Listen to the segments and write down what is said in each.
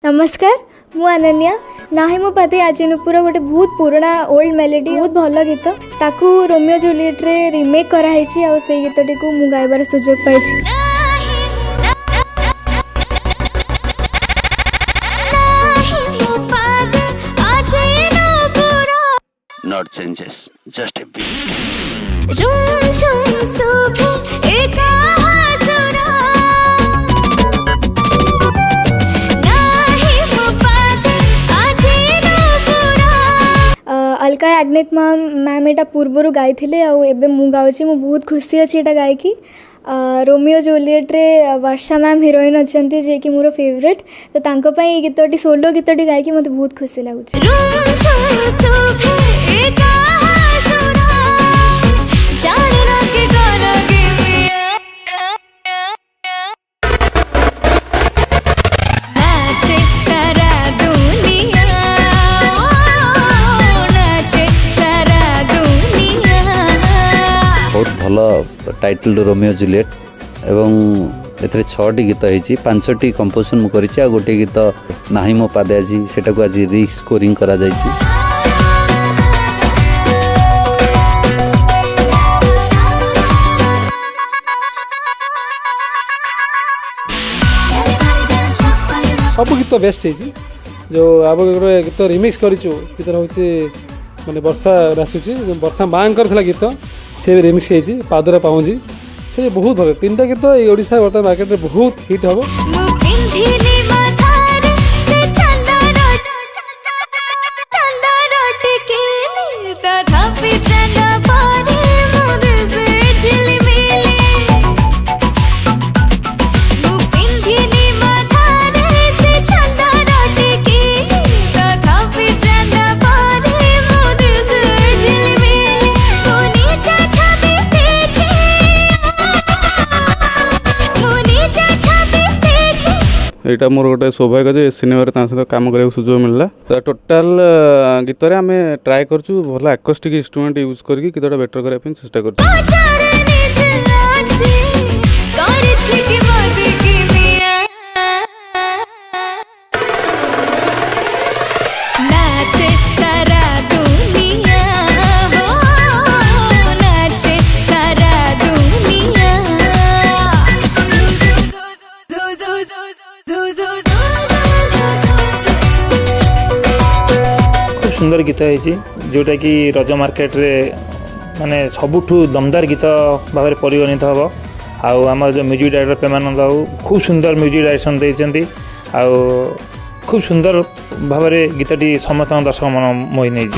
नमस्कार मु अनन्या नाही मो पाते आज नुपुर गोटे बहुत पुराना ओल्ड मेलोडी बहुत भल गीत ताकू रोमियो जूलियट रे रिमेक कराई आ से गीतटी को मु गाइबार सुजोग पाइछि। Not changes, just a beat. Alka Yagnik ma'am एटा पूर्वर गाई एबे मु गाउछि मु बहुत खुशी अछि एटा गाई की रोमियो जूलियट रे वर्षा मैम हीरोइन अच्छी जे कि मोर फेवरेट तो तांको पई गीतटी सोलो गीतटी गाई की मते बहुत खुशी लागुछि। बहुत भल टाइटल रोमियो जूलियट एवं एथरे 6टी गीत होइछि 5टी कंपोजिशन मु करिछि आ गोटे गीत नाही मो पादे आजी सेटा को आज री स्कोरिंग करा जाइछि। सब गीत बेस्ट है जो आप गीत रिमिक्स करूँ गीत हूँ माने वर्षा नाचुची वर्षा माँ गीत सी भी रिमिक्स होती पादरा पाऊँजी से बहुत भल 3टा गीत ये ओडिशा बर्तमान मार्केट में बहुत हिट हम। यहाँ मोर गोटे सौभाग्य जे सिनेमा सहित काम करने सुजोग मिलला तो टोटाल गीत आम ट्राए करूँ भल आकोस्टिक इंस्ट्रूमेंट यूज करके गीतटा बेटर करने चेष्टा कर। सुंदर गीत है जोटा कि रज मार्केट रे माने सबुठू दमदार गीत भाव में परिगणित हम आम जो म्यूजिक डायरेक्टर प्रेमानंद बाबू खूब सुंदर म्यूजिक डायरेक्शन देते खूब सुंदर भाव में गीतटी समस्त दर्शक मन मोहि नहीं।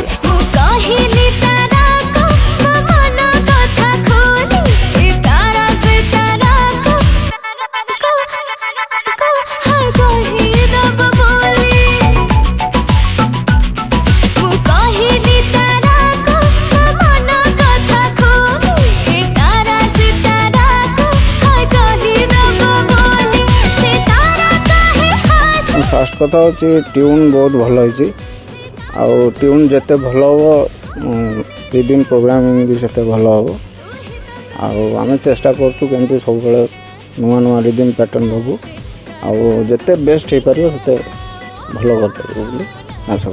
फास्ट कथा हूँ ट्यून बहुत भल हो ट्यून जिते भल हम रिदिम प्रोग्रामिंग भी से भल हम आम चेष्टा करमती सब नुआ नुआ रिदिम पैटर्न दबू आते बेस्ट हो पार से भल कर आशा।